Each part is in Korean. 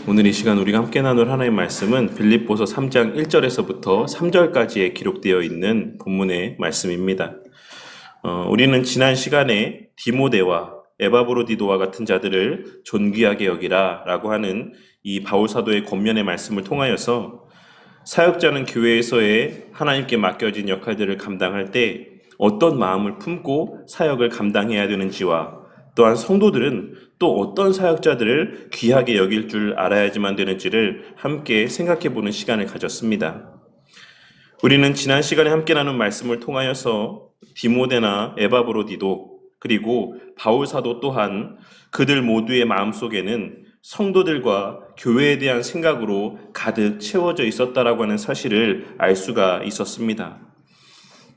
오늘 이 시간 우리가 함께 나눌 하나님의 말씀은 빌립보서 3장 1절에서부터 3절까지에 기록되어 있는 본문의 말씀입니다. 우리는 지난 시간에 디모데와 에바브로디도와 같은 자들을 존귀하게 여기라 라고 하는 이 바울 사도의 권면의 말씀을 통하여서 사역자는 교회에서의 하나님께 맡겨진 역할들을 감당할 때 어떤 마음을 품고 사역을 감당해야 되는지와 또한 성도들은 또 어떤 사역자들을 귀하게 여길 줄 알아야지만 되는지를 함께 생각해보는 시간을 가졌습니다. 우리는 지난 시간에 함께 나눈 말씀을 통하여서 디모데나 에바브로디도 그리고 바울 사도 또한 그들 모두의 마음속에는 성도들과 교회에 대한 생각으로 가득 채워져 있었다라고 하는 사실을 알 수가 있었습니다.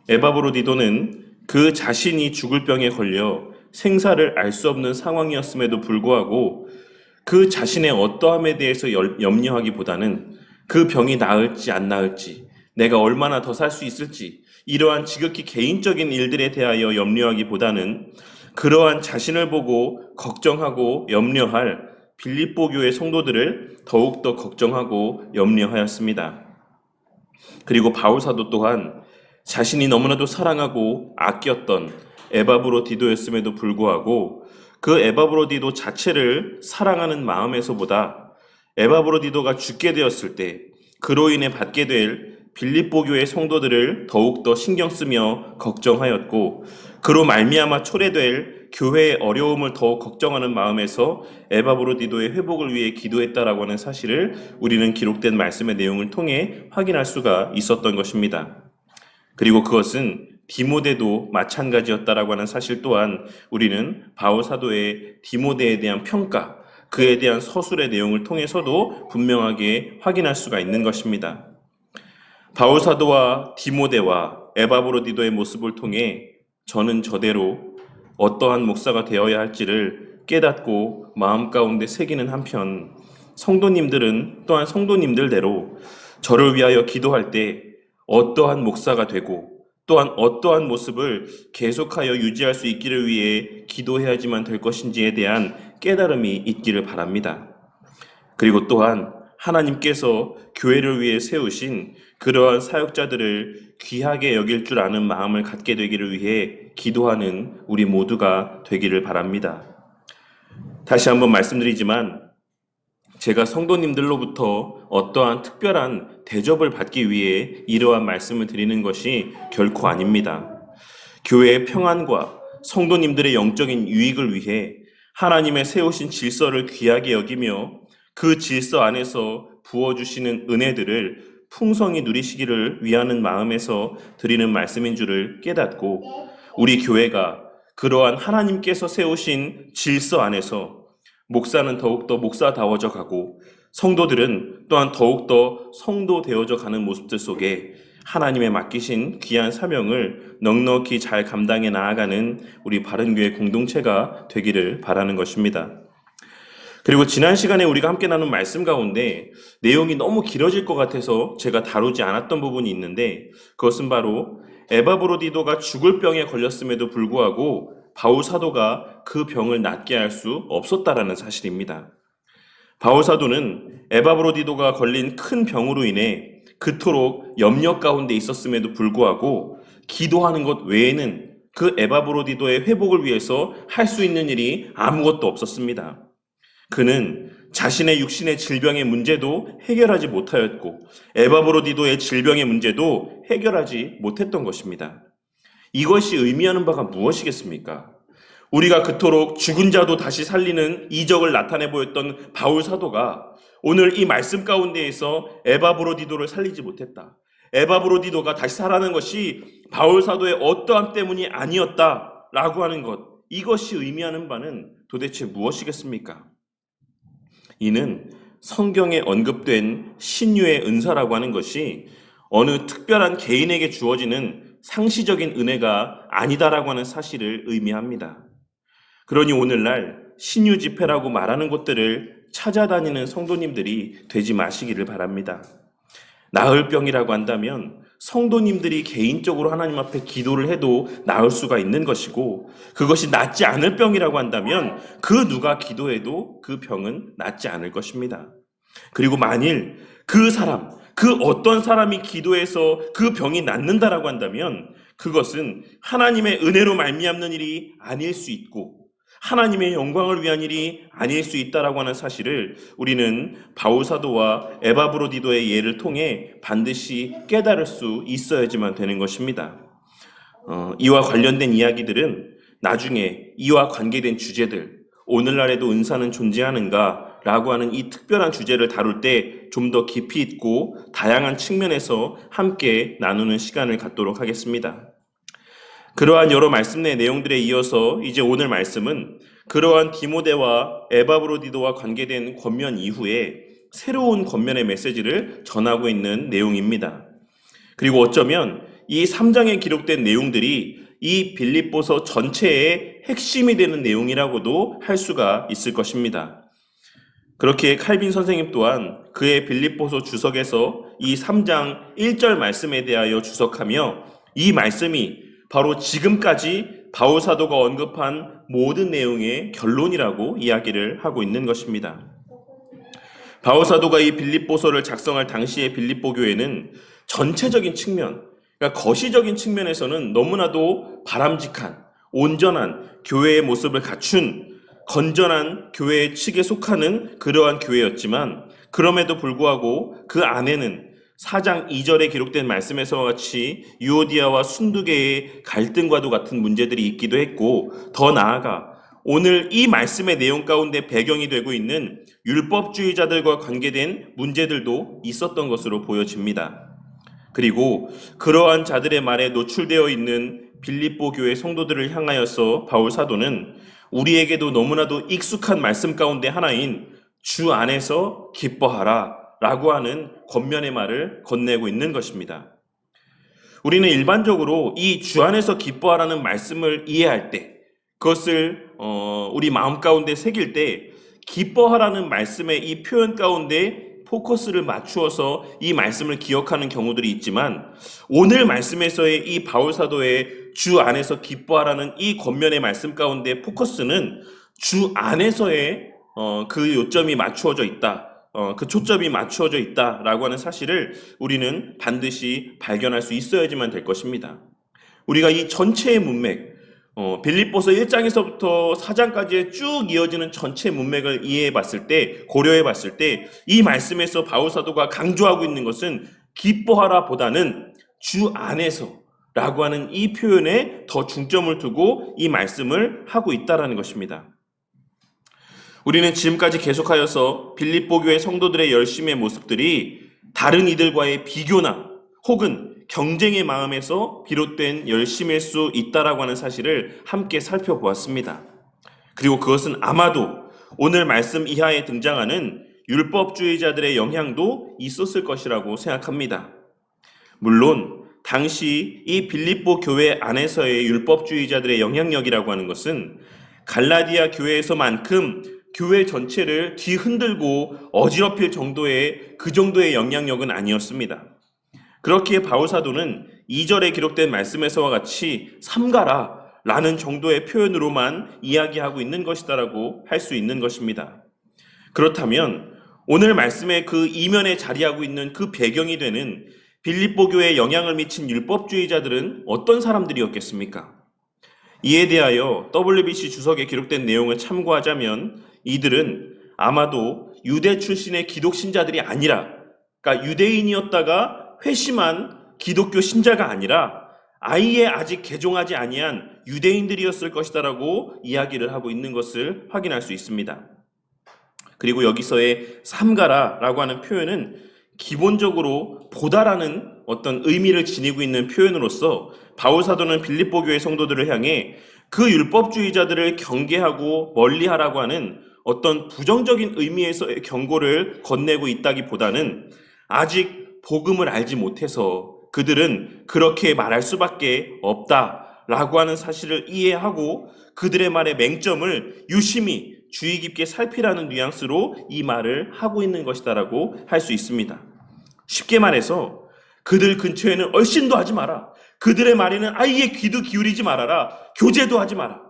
에바브로디도는 그 자신이 죽을 병에 걸려 생사를 알 수 없는 상황이었음에도 불구하고 그 자신의 어떠함에 대해서 염려하기보다는 그 병이 나을지 안 나을지, 내가 얼마나 더 살 수 있을지, 이러한 지극히 개인적인 일들에 대하여 염려하기보다는 그러한 자신을 보고 걱정하고 염려할 빌립보 교회 성도들을 더욱더 걱정하고 염려하였습니다. 그리고 바울 사도 또한 자신이 너무나도 사랑하고 아꼈던 에바브로디도였음에도 불구하고 그 에바브로디도 자체를 사랑하는 마음에서보다 에바브로디도가 죽게 되었을 때 그로 인해 받게 될 빌립보 교회 성도들을 더욱더 신경 쓰며 걱정하였고, 그로 말미암아 초래될 교회의 어려움을 더욱 걱정하는 마음에서 에바브로디도의 회복을 위해 기도했다라고 하는 사실을 우리는 기록된 말씀의 내용을 통해 확인할 수가 있었던 것입니다. 그리고 그것은 디모데도 마찬가지였다라고 하는 사실 또한 우리는 바울 사도의 디모데에 대한 평가, 그에 대한 서술의 내용을 통해서도 분명하게 확인할 수가 있는 것입니다. 바울 사도와 디모데와 에바브로디도의 모습을 통해 저는 저대로 어떠한 목사가 되어야 할지를 깨닫고 마음 가운데 새기는 한편, 성도님들은 또한 성도님들대로 저를 위하여 기도할 때 어떠한 목사가 되고 또한 어떠한 모습을 계속하여 유지할 수 있기를 위해 기도해야지만 될 것인지에 대한 깨달음이 있기를 바랍니다. 그리고 또한 하나님께서 교회를 위해 세우신 그러한 사역자들을 귀하게 여길 줄 아는 마음을 갖게 되기를 위해 기도하는 우리 모두가 되기를 바랍니다. 다시 한번 말씀드리지만 제가 성도님들로부터 어떠한 특별한 대접을 받기 위해 이러한 말씀을 드리는 것이 결코 아닙니다. 교회의 평안과 성도님들의 영적인 유익을 위해 하나님의 세우신 질서를 귀하게 여기며 그 질서 안에서 부어주시는 은혜들을 풍성히 누리시기를 위하는 마음에서 드리는 말씀인 줄을 깨닫고, 우리 교회가 그러한 하나님께서 세우신 질서 안에서 목사는 더욱더 목사다워져 가고 성도들은 또한 더욱더 성도 되어져 가는 모습들 속에 하나님의 맡기신 귀한 사명을 넉넉히 잘 감당해 나아가는 우리 바른교회 공동체가 되기를 바라는 것입니다. 그리고 지난 시간에 우리가 함께 나눈 말씀 가운데 내용이 너무 길어질 것 같아서 제가 다루지 않았던 부분이 있는데, 그것은 바로 에바브로디도가 죽을 병에 걸렸음에도 불구하고 바울 사도가 그 병을 낫게 할 수 없었다라는 사실입니다. 바울 사도는 에바브로디도가 걸린 큰 병으로 인해 그토록 염려 가운데 있었음에도 불구하고 기도하는 것 외에는 그 에바브로디도의 회복을 위해서 할 수 있는 일이 아무것도 없었습니다. 그는 자신의 육신의 질병의 문제도 해결하지 못하였고 에바브로디도의 질병의 문제도 해결하지 못했던 것입니다. 이것이 의미하는 바가 무엇이겠습니까? 우리가 그토록 죽은 자도 다시 살리는 이적을 나타내 보였던 바울 사도가 오늘 이 말씀 가운데에서 에바브로디도를 살리지 못했다, 에바브로디도가 다시 살아나는 것이 바울 사도의 어떠함 때문이 아니었다라고 하는 것, 이것이 의미하는 바는 도대체 무엇이겠습니까? 이는 성경에 언급된 신유의 은사라고 하는 것이 어느 특별한 개인에게 주어지는 상시적인 은혜가 아니다라고 하는 사실을 의미합니다. 그러니 오늘날 신유 집회라고 말하는 곳들을 찾아다니는 성도님들이 되지 마시기를 바랍니다. 나을 병이라고 한다면 성도님들이 개인적으로 하나님 앞에 기도를 해도 나을 수가 있는 것이고, 그것이 낫지 않을 병이라고 한다면 그 누가 기도해도 그 병은 낫지 않을 것입니다. 그리고 만일 그 사람, 그 어떤 사람이 기도해서 그 병이 낫는다라고 한다면 그것은 하나님의 은혜로 말미암는 일이 아닐 수 있고 하나님의 영광을 위한 일이 아닐 수 있다라고 하는 사실을 우리는 바울 사도와 에바브로디도의 예를 통해 반드시 깨달을 수 있어야지만 되는 것입니다. 이와 관련된 이야기들은 나중에 이와 관계된 주제들, 오늘날에도 은사는 존재하는가? 라고 하는 이 특별한 주제를 다룰 때 좀 더 깊이 있고 다양한 측면에서 함께 나누는 시간을 갖도록 하겠습니다. 그러한 여러 말씀 내 내용들에 이어서 이제 오늘 말씀은 그러한 디모데와 에바브로디도와 관계된 권면 이후에 새로운 권면의 메시지를 전하고 있는 내용입니다. 그리고 어쩌면 이 3장에 기록된 내용들이 이 빌립보서 전체의 핵심이 되는 내용이라고도 할 수가 있을 것입니다. 그렇게 칼빈 선생님 또한 그의 빌립보서 주석에서 이 3장 1절 말씀에 대하여 주석하며 이 말씀이 바로 지금까지 바울 사도가 언급한 모든 내용의 결론이라고 이야기를 하고 있는 것입니다. 바울 사도가 이 빌립보서를 작성할 당시의 빌립보 교회는 전체적인 측면, 그러니까 거시적인 측면에서는 너무나도 바람직한, 온전한 교회의 모습을 갖춘 건전한 교회 측에 속하는 그러한 교회였지만 그럼에도 불구하고 그 안에는 4장 2절에 기록된 말씀에서와 같이 유오디아와 순두계의 갈등과도 같은 문제들이 있기도 했고 더 나아가 오늘 이 말씀의 내용 가운데 배경이 되고 있는 율법주의자들과 관계된 문제들도 있었던 것으로 보여집니다. 그리고 그러한 자들의 말에 노출되어 있는 빌립보 교회 성도들을 향하여서 바울 사도는 우리에게도 너무나도 익숙한 말씀 가운데 하나인 주 안에서 기뻐하라 라고 하는 권면의 말을 건네고 있는 것입니다. 우리는 일반적으로 이 주 안에서 기뻐하라는 말씀을 이해할 때 그것을 우리 마음 가운데 새길 때 기뻐하라는 말씀의 이 표현 가운데 포커스를 맞추어서 이 말씀을 기억하는 경우들이 있지만 오늘 말씀에서의 이 바울 사도의 주 안에서 기뻐하라는 이 권면의 말씀 가운데 포커스는 주 안에서의 그 요점이 맞추어져 있다. 그 초점이 맞추어져 있다라고 하는 사실을 우리는 반드시 발견할 수 있어야지만 될 것입니다. 우리가 이 전체의 문맥, 빌립보서 1장에서부터 4장까지의 쭉 이어지는 전체 문맥을 이해해 봤을 때, 고려해 봤을 때, 이 말씀에서 바울 사도가 강조하고 있는 것은 기뻐하라 보다는 주 안에서 라고 하는 이 표현에 더 중점을 두고 이 말씀을 하고 있다라는 것입니다. 우리는 지금까지 계속하여서 빌립보 교회 성도들의 열심의 모습들이 다른 이들과의 비교나 혹은 경쟁의 마음에서 비롯된 열심일 수 있다라고 하는 사실을 함께 살펴보았습니다. 그리고 그것은 아마도 오늘 말씀 이하에 등장하는 율법주의자들의 영향도 있었을 것이라고 생각합니다. 물론 당시 이 빌립보 교회 안에서의 율법주의자들의 영향력이라고 하는 것은 갈라디아 교회에서만큼 교회 전체를 뒤흔들고 어지럽힐 정도의 그 정도의 영향력은 아니었습니다. 그렇기에 바울 사도는 2절에 기록된 말씀에서와 같이 삼가라 라는 정도의 표현으로만 이야기하고 있는 것이다라고 할 수 있는 것입니다. 그렇다면 오늘 말씀의 그 이면에 자리하고 있는 그 배경이 되는 빌립보 교회에 영향을 미친 율법주의자들은 어떤 사람들이었겠습니까? 이에 대하여 WBC 주석에 기록된 내용을 참고하자면 이들은 아마도 유대 출신의 기독신자들이 아니라, 그러니까 유대인이었다가 회심한 기독교 신자가 아니라 아예 아직 개종하지 아니한 유대인들이었을 것이다라고 이야기를 하고 있는 것을 확인할 수 있습니다. 그리고 여기서의 삼가라라고 하는 표현은 기본적으로 보다라는 어떤 의미를 지니고 있는 표현으로서 바울 사도는 빌립보 교회 성도들을 향해 그 율법주의자들을 경계하고 멀리하라고 하는 어떤 부정적인 의미에서의 경고를 건네고 있다기보다는 아직 복음을 알지 못해서 그들은 그렇게 말할 수밖에 없다라고 하는 사실을 이해하고 그들의 말의 맹점을 유심히 주의 깊게 살피라는 뉘앙스로 이 말을 하고 있는 것이다라고 할 수 있습니다. 쉽게 말해서 그들 근처에는 얼씬도 하지 마라. 그들의 말에는 아예 귀도 기울이지 말아라. 교제도 하지 마라.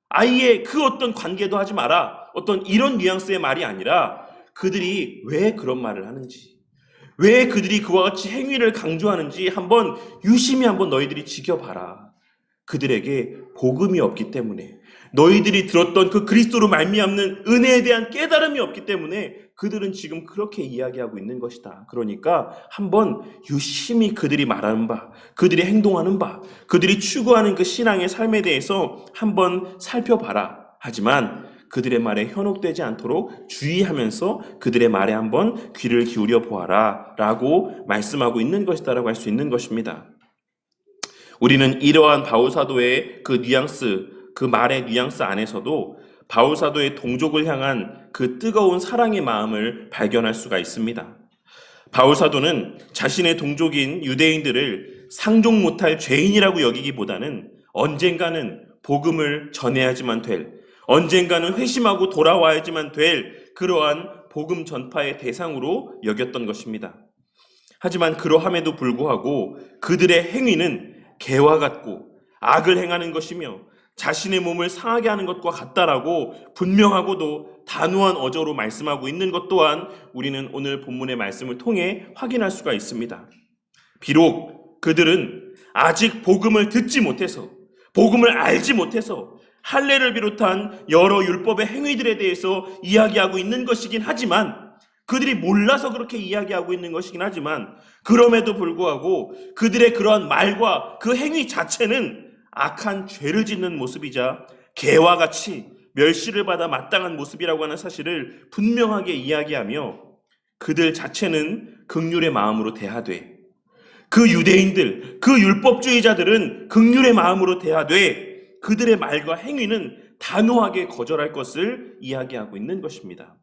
아예 그 어떤 관계도 하지 마라. 어떤 이런 뉘앙스의 말이 아니라 그들이 왜 그런 말을 하는지, 왜 그들이 그와 같이 행위를 강조하는지 유심히 한번 너희들이 지켜봐라. 그들에게 복음이 없기 때문에, 너희들이 들었던 그 그리스도로 말미암는 은혜에 대한 깨달음이 없기 때문에 그들은 지금 그렇게 이야기하고 있는 것이다. 그러니까 한번 유심히 그들이 말하는 바, 그들이 행동하는 바, 그들이 추구하는 그 신앙의 삶에 대해서 한번 살펴봐라. 하지만 그들의 말에 현혹되지 않도록 주의하면서 그들의 말에 한번 귀를 기울여 보아라 라고 말씀하고 있는 것이다라고 할 수 있는 것입니다. 우리는 이러한 바울사도의 그 뉘앙스, 그 말의 뉘앙스 안에서도 바울사도의 동족을 향한 그 뜨거운 사랑의 마음을 발견할 수가 있습니다. 바울사도는 자신의 동족인 유대인들을 상종 못할 죄인이라고 여기기보다는 언젠가는 복음을 전해야지만 될, 언젠가는 회심하고 돌아와야지만 될 그러한 복음 전파의 대상으로 여겼던 것입니다. 하지만 그러함에도 불구하고 그들의 행위는 개와 같고 악을 행하는 것이며 자신의 몸을 상하게 하는 것과 같다라고 분명하고도 단호한 어조로 말씀하고 있는 것 또한 우리는 오늘 본문의 말씀을 통해 확인할 수가 있습니다. 비록 그들은 아직 복음을 듣지 못해서, 복음을 알지 못해서 할례를 비롯한 여러 율법의 행위들에 대해서 이야기하고 있는 것이긴 하지만, 그들이 몰라서 그렇게 이야기하고 있는 것이긴 하지만, 그럼에도 불구하고 그들의 그러한 말과 그 행위 자체는 악한 죄를 짓는 모습이자 개와 같이 멸시를 받아 마땅한 모습이라고 하는 사실을 분명하게 이야기하며, 그들 자체는 긍휼의 마음으로 대하되, 그 유대인들, 그 율법주의자들은 긍휼의 마음으로 대하되 그들의 말과 행위는 단호하게 거절할 것을 이야기하고 있는 것입니다.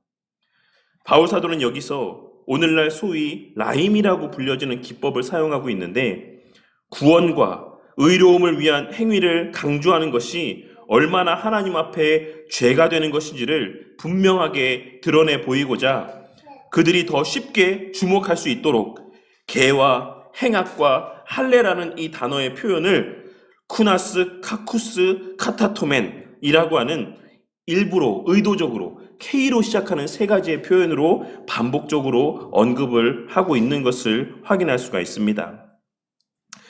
바울사도는 여기서 오늘날 소위 라임이라고 불려지는 기법을 사용하고 있는데, 구원과 의로움을 위한 행위를 강조하는 것이 얼마나 하나님 앞에 죄가 되는 것인지를 분명하게 드러내 보이고자 그들이 더 쉽게 주목할 수 있도록 개와 행악과 할례라는 이 단어의 표현을 쿠나스, 카쿠스, 카타토멘이라고 하는 일부러 의도적으로 K로 시작하는 세 가지의 표현으로 반복적으로 언급을 하고 있는 것을 확인할 수가 있습니다.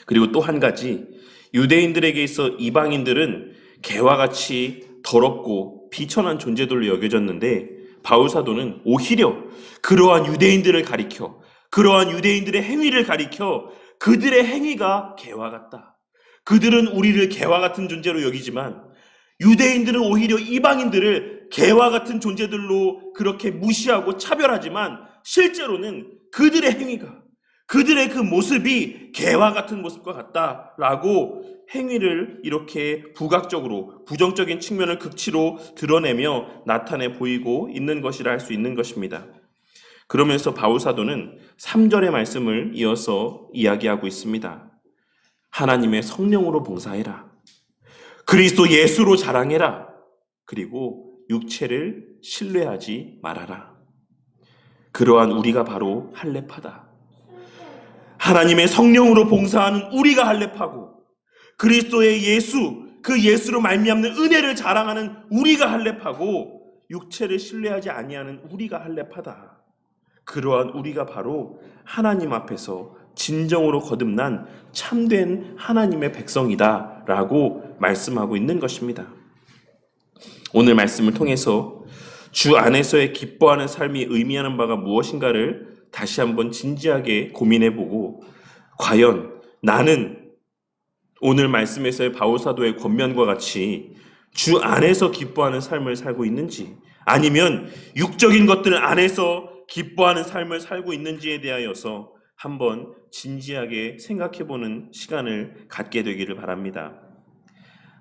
그리고 또 한 가지, 유대인들에게 있어 이방인들은 개와 같이 더럽고 비천한 존재들로 여겨졌는데, 바울사도는 오히려 그러한 유대인들을 가리켜, 그러한 유대인들의 행위를 가리켜 그들의 행위가 개와 같다. 그들은 우리를 개와 같은 존재로 여기지만 유대인들은 오히려 이방인들을 개와 같은 존재들로 그렇게 무시하고 차별하지만 실제로는 그들의 행위가, 그들의 그 모습이 개와 같은 모습과 같다라고 행위를 이렇게 부각적으로 부정적인 측면을 극치로 드러내며 나타내 보이고 있는 것이라 할 수 있는 것입니다. 그러면서 바울사도는 3절의 말씀을 이어서 이야기하고 있습니다. 하나님의 성령으로 봉사해라. 그리스도 예수로 자랑해라. 그리고 육체를 신뢰하지 말아라. 그러한 우리가 바로 할례파다. 하나님의 성령으로 봉사하는 우리가 할례파고, 그리스도의 예수, 그 예수로 말미암는 은혜를 자랑하는 우리가 할례파고, 육체를 신뢰하지 아니하는 우리가 할례파다. 그러한 우리가 바로 하나님 앞에서 진정으로 거듭난 참된 하나님의 백성이다 라고 말씀하고 있는 것입니다. 오늘 말씀을 통해서 주 안에서의 기뻐하는 삶이 의미하는 바가 무엇인가를 다시 한번 진지하게 고민해보고, 과연 나는 오늘 말씀에서의 바울사도의 권면과 같이 주 안에서 기뻐하는 삶을 살고 있는지, 아니면 육적인 것들 안에서 기뻐하는 삶을 살고 있는지에 대하여서 한번 진지하게 생각해보는 시간을 갖게 되기를 바랍니다.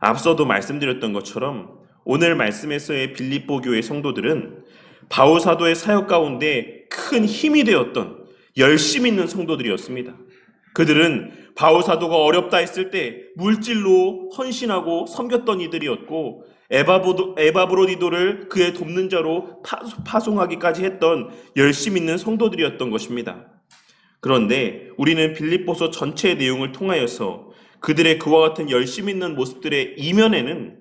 앞서도 말씀드렸던 것처럼 오늘 말씀에서의 빌립보 교회 성도들은 바울사도의 사역 가운데 큰 힘이 되었던 열심 있는 성도들이었습니다. 그들은 바울사도가 어렵다 했을 때 물질로 헌신하고 섬겼던 이들이었고, 에바브로디도를 그의 돕는 자로 파송하기까지 했던 열심 있는 성도들이었던 것입니다. 그런데 우리는 빌립보서 전체의 내용을 통하여서 그들의 그와 같은 열심 있는 모습들의 이면에는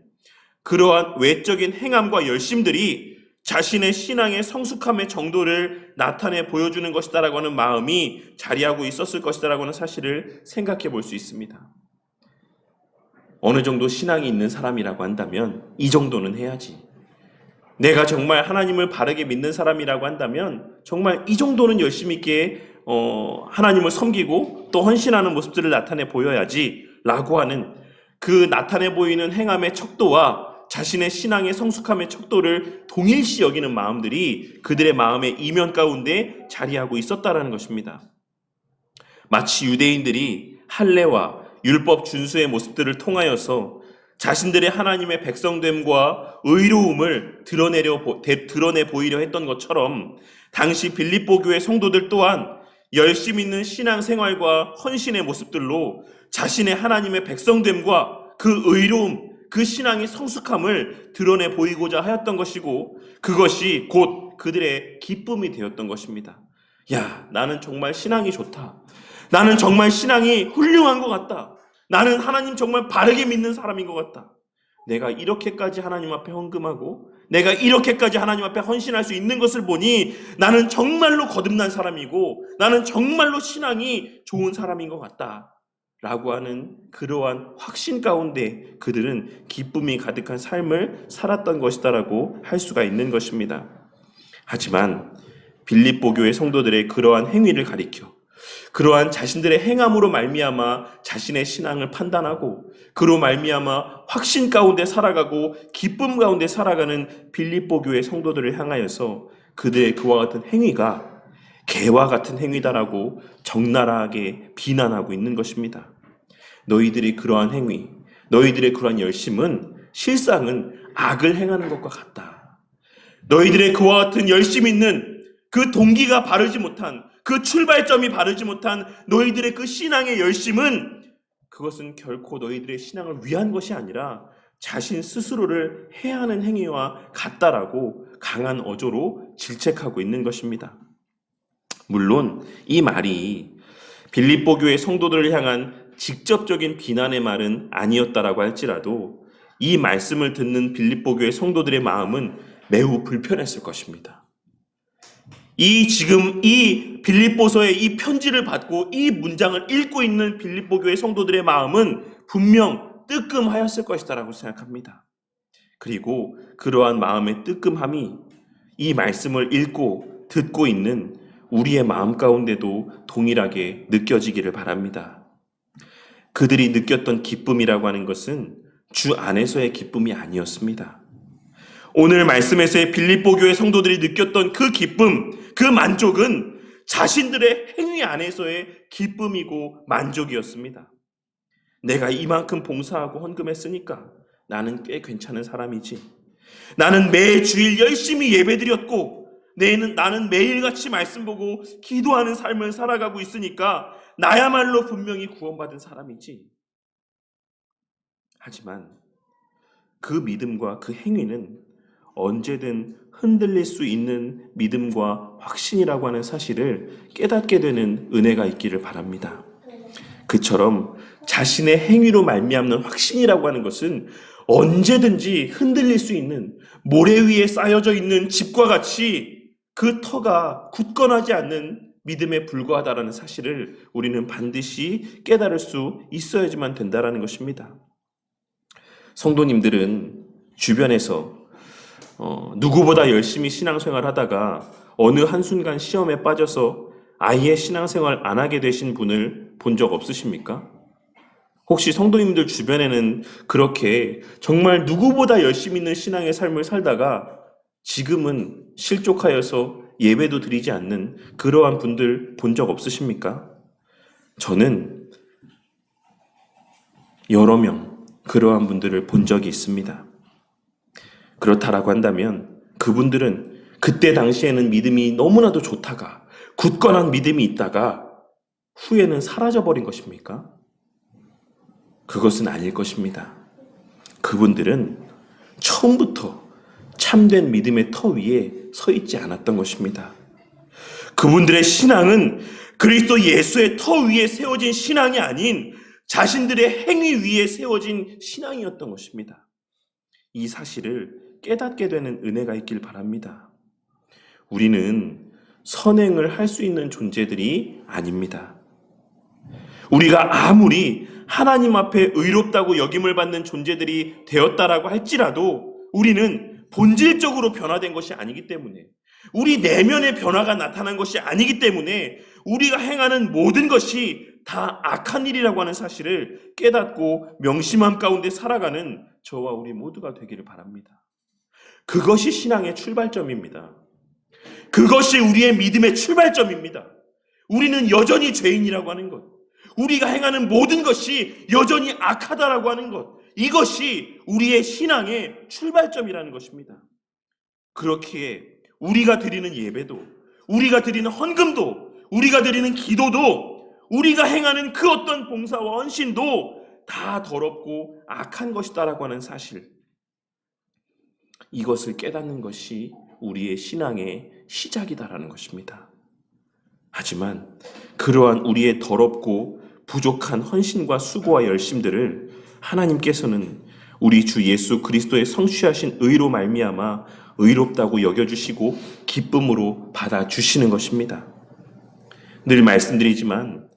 그러한 외적인 행함과 열심들이 자신의 신앙의 성숙함의 정도를 나타내 보여주는 것이다라고 하는 마음이 자리하고 있었을 것이다라고 하는 사실을 생각해 볼 수 있습니다. 어느 정도 신앙이 있는 사람이라고 한다면 이 정도는 해야지. 내가 정말 하나님을 바르게 믿는 사람이라고 한다면 정말 이 정도는 열심히 있게 하나님을 섬기고 또 헌신하는 모습들을 나타내 보여야지 라고 하는 그 나타내 보이는 행함의 척도와 자신의 신앙의 성숙함의 척도를 동일시 여기는 마음들이 그들의 마음의 이면 가운데 자리하고 있었다라는 것입니다. 마치 유대인들이 할례와 율법 준수의 모습들을 통하여서 자신들의 하나님의 백성됨과 의로움을 드러내 보이려 했던 것처럼 당시 빌립보 교회 성도들 또한 열심 있는 신앙생활과 헌신의 모습들로 자신의 하나님의 백성됨과 그 의로움, 그 신앙의 성숙함을 드러내 보이고자 하였던 것이고 그것이 곧 그들의 기쁨이 되었던 것입니다. 야, 나는 정말 신앙이 좋다. 나는 정말 신앙이 훌륭한 것 같다. 나는 하나님 정말 바르게 믿는 사람인 것 같다. 내가 이렇게까지 하나님 앞에 헌금하고 내가 이렇게까지 하나님 앞에 헌신할 수 있는 것을 보니 나는 정말로 거듭난 사람이고 나는 정말로 신앙이 좋은 사람인 것 같다. 라고 하는 그러한 확신 가운데 그들은 기쁨이 가득한 삶을 살았던 것이다라고 할 수가 있는 것입니다. 하지만 빌립보 교회 성도들의 그러한 행위를 가리켜 그러한 자신들의 행함으로 말미암아 자신의 신앙을 판단하고 그로 말미암아 확신 가운데 살아가고 기쁨 가운데 살아가는 빌립보 교회 성도들을 향하여서 그들의 그와 같은 행위가 개와 같은 행위다라고 적나라하게 비난하고 있는 것입니다. 너희들이 그러한 행위, 너희들의 그러한 열심은 실상은 악을 행하는 것과 같다. 너희들의 그와 같은 열심 있는 그 동기가 바르지 못한 그 출발점이 바르지 못한 너희들의 그 신앙의 열심은 그것은 결코 너희들의 신앙을 위한 것이 아니라 자신 스스로를 해하는 행위와 같다라고 강한 어조로 질책하고 있는 것입니다. 물론 이 말이 빌립보 교회 성도들을 향한 직접적인 비난의 말은 아니었다라고 할지라도 이 말씀을 듣는 빌립보 교회 성도들의 마음은 매우 불편했을 것입니다. 지금 이 빌립보서의 이 편지를 받고 이 문장을 읽고 있는 빌립보 교회 성도들의 마음은 분명 뜨끔하였을 것이다라고 생각합니다. 그리고 그러한 마음의 뜨끔함이 이 말씀을 읽고 듣고 있는 우리의 마음 가운데도 동일하게 느껴지기를 바랍니다. 그들이 느꼈던 기쁨이라고 하는 것은 주 안에서의 기쁨이 아니었습니다. 오늘 말씀에서의 빌립보 교회 성도들이 느꼈던 그 기쁨, 그 만족은 자신들의 행위 안에서의 기쁨이고 만족이었습니다. 내가 이만큼 봉사하고 헌금했으니까 나는 꽤 괜찮은 사람이지. 나는 매주일 열심히 예배드렸고 나는 매일같이 말씀 보고 기도하는 삶을 살아가고 있으니까 나야말로 분명히 구원받은 사람이지. 하지만 그 믿음과 그 행위는 언제든 흔들릴 수 있는 믿음과 확신이라고 하는 사실을 깨닫게 되는 은혜가 있기를 바랍니다. 그처럼 자신의 행위로 말미암는 확신이라고 하는 것은 언제든지 흔들릴 수 있는 모래 위에 쌓여져 있는 집과 같이 그 터가 굳건하지 않는 믿음에 불과하다라는 사실을 우리는 반드시 깨달을 수 있어야지만 된다라는 것입니다. 성도님들은 주변에서 누구보다 열심히 신앙생활 하다가 어느 한순간 시험에 빠져서 아예 신앙생활 안 하게 되신 분을 본 적 없으십니까? 혹시 성도님들 주변에는 그렇게 정말 누구보다 열심히 있는 신앙의 삶을 살다가 지금은 실족하여서 예배도 드리지 않는 그러한 분들 본 적 없으십니까? 저는 여러 명 그러한 분들을 본 적이 있습니다. 그렇다라고 한다면 그분들은 그때 당시에는 믿음이 너무나도 좋다가 굳건한 믿음이 있다가 후에는 사라져버린 것입니까? 그것은 아닐 것입니다. 그분들은 처음부터 참된 믿음의 터 위에 서 있지 않았던 것입니다. 그분들의 신앙은 그리스도 예수의 터 위에 세워진 신앙이 아닌 자신들의 행위 위에 세워진 신앙이었던 것입니다. 이 사실을 깨닫게 되는 은혜가 있길 바랍니다. 우리는 선행을 할 수 있는 존재들이 아닙니다. 우리가 아무리 하나님 앞에 의롭다고 여김을 받는 존재들이 되었다라고 할지라도 우리는 본질적으로 변화된 것이 아니기 때문에, 우리 내면의 변화가 나타난 것이 아니기 때문에 우리가 행하는 모든 것이 다 악한 일이라고 하는 사실을 깨닫고 명심함 가운데 살아가는 저와 우리 모두가 되기를 바랍니다. 그것이 신앙의 출발점입니다. 그것이 우리의 믿음의 출발점입니다. 우리는 여전히 죄인이라고 하는 것, 우리가 행하는 모든 것이 여전히 악하다라고 하는 것, 이것이 우리의 신앙의 출발점이라는 것입니다. 그렇기에 우리가 드리는 예배도, 우리가 드리는 헌금도, 우리가 드리는 기도도, 우리가 행하는 그 어떤 봉사와 헌신도 다 더럽고 악한 것이다라고 하는 사실, 이것을 깨닫는 것이 우리의 신앙의 시작이다라는 것입니다. 하지만 그러한 우리의 더럽고 부족한 헌신과 수고와 열심들을 하나님께서는 우리 주 예수 그리스도의 성취하신 의로 말미암아 의롭다고 여겨주시고 기쁨으로 받아주시는 것입니다. 늘 말씀드리지만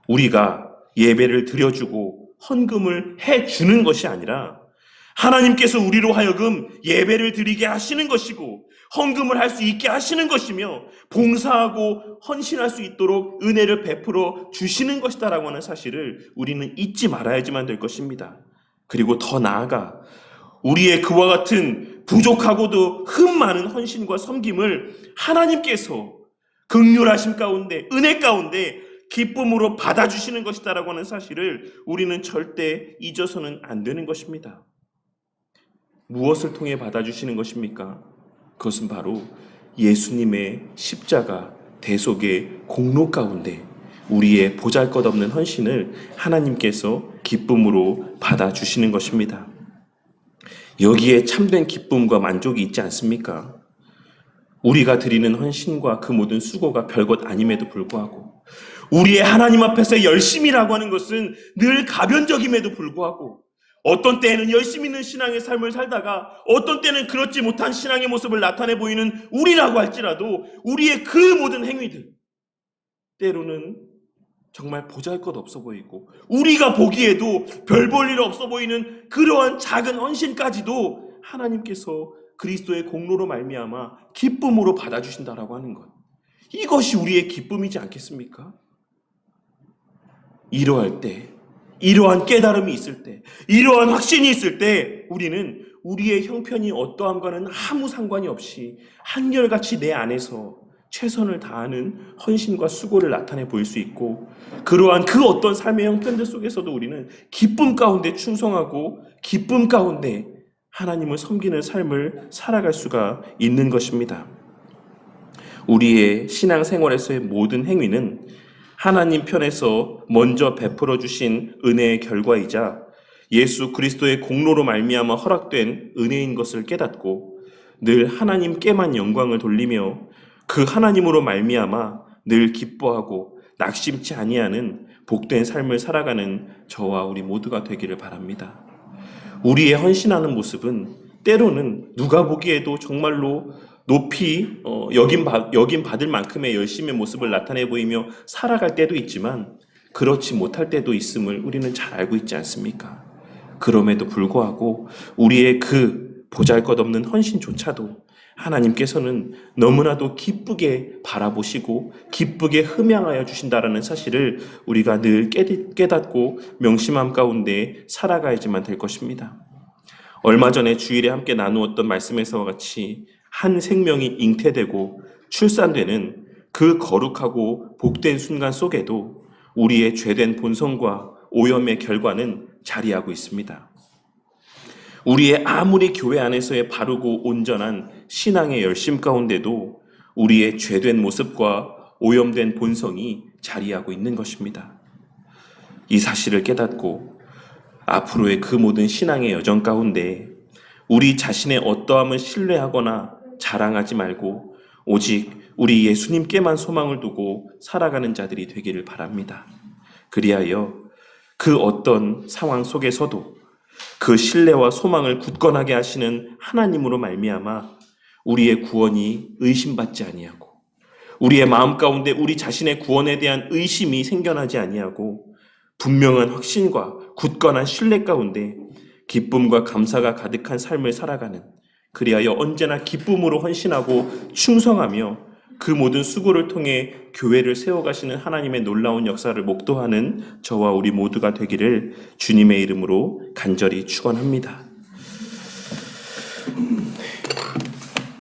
우리가 예배를 드려주고 헌금을 해주는 것이 아니라 하나님께서 우리로 하여금 예배를 드리게 하시는 것이고 헌금을 할 수 있게 하시는 것이며 봉사하고 헌신할 수 있도록 은혜를 베풀어 주시는 것이다라고 하는 사실을 우리는 잊지 말아야지만 될 것입니다. 그리고 더 나아가 우리의 그와 같은 부족하고도 흠 많은 헌신과 섬김을 하나님께서 긍휼하심 가운데, 은혜 가운데 기쁨으로 받아주시는 것이다라고 하는 사실을 우리는 절대 잊어서는 안 되는 것입니다. 무엇을 통해 받아주시는 것입니까? 그것은 바로 예수님의 십자가 대속의 공로 가운데 우리의 보잘것없는 헌신을 하나님께서 기쁨으로 받아주시는 것입니다. 여기에 참된 기쁨과 만족이 있지 않습니까? 우리가 드리는 헌신과 그 모든 수고가 별것 아님에도 불구하고, 우리의 하나님 앞에서의 열심이라고 하는 것은 늘 가변적임에도 불구하고, 어떤 때에는 열심 있는 신앙의 삶을 살다가 어떤 때는 그렇지 못한 신앙의 모습을 나타내 보이는 우리라고 할지라도 우리의 그 모든 행위들, 때로는 정말 보잘것없어 보이고 우리가 보기에도 별 볼 일 없어 보이는 그러한 작은 헌신까지도 하나님께서 그리스도의 공로로 말미암아 기쁨으로 받아주신다라고 하는 것, 이것이 우리의 기쁨이지 않겠습니까? 이러할 때, 이러한 깨달음이 있을 때, 이러한 확신이 있을 때 우리는 우리의 형편이 어떠함과는 아무 상관이 없이 한결같이 내 안에서 최선을 다하는 헌신과 수고를 나타내 보일 수 있고, 그러한 그 어떤 삶의 형편들 속에서도 우리는 기쁨 가운데 충성하고 기쁨 가운데 하나님을 섬기는 삶을 살아갈 수가 있는 것입니다. 우리의 신앙생활에서의 모든 행위는 하나님 편에서 먼저 베풀어 주신 은혜의 결과이자 예수 그리스도의 공로로 말미암아 허락된 은혜인 것을 깨닫고 늘 하나님께만 영광을 돌리며 그 하나님으로 말미암아 늘 기뻐하고 낙심치 아니하는 복된 삶을 살아가는 저와 우리 모두가 되기를 바랍니다. 우리의 헌신하는 모습은 때로는 누가 보기에도 정말로 높이 여김 받을 만큼의 열심의 모습을 나타내 보이며 살아갈 때도 있지만 그렇지 못할 때도 있음을 우리는 잘 알고 있지 않습니까? 그럼에도 불구하고 우리의 그 보잘것없는 헌신조차도 하나님께서는 너무나도 기쁘게 바라보시고 기쁘게 흠양하여 주신다라는 사실을 우리가 늘 깨닫고 명심함 가운데 살아가야지만 될 것입니다. 얼마 전에 주일에 함께 나누었던 말씀에서와 같이 한 생명이 잉태되고 출산되는 그 거룩하고 복된 순간 속에도 우리의 죄된 본성과 오염의 결과는 자리하고 있습니다. 우리의 아무리 교회 안에서의 바르고 온전한 신앙의 열심 가운데도 우리의 죄된 모습과 오염된 본성이 자리하고 있는 것입니다. 이 사실을 깨닫고 앞으로의 그 모든 신앙의 여정 가운데 우리 자신의 어떠함을 신뢰하거나 자랑하지 말고 오직 우리 예수님께만 소망을 두고 살아가는 자들이 되기를 바랍니다. 그리하여 그 어떤 상황 속에서도 그 신뢰와 소망을 굳건하게 하시는 하나님으로 말미암아 우리의 구원이 의심받지 아니하고 우리의 마음 가운데 우리 자신의 구원에 대한 의심이 생겨나지 아니하고 분명한 확신과 굳건한 신뢰 가운데 기쁨과 감사가 가득한 삶을 살아가는, 그리하여 언제나 기쁨으로 헌신하고 충성하며 그 모든 수고를 통해 교회를 세워가시는 하나님의 놀라운 역사를 목도하는 저와 우리 모두가 되기를 주님의 이름으로 간절히 축원합니다.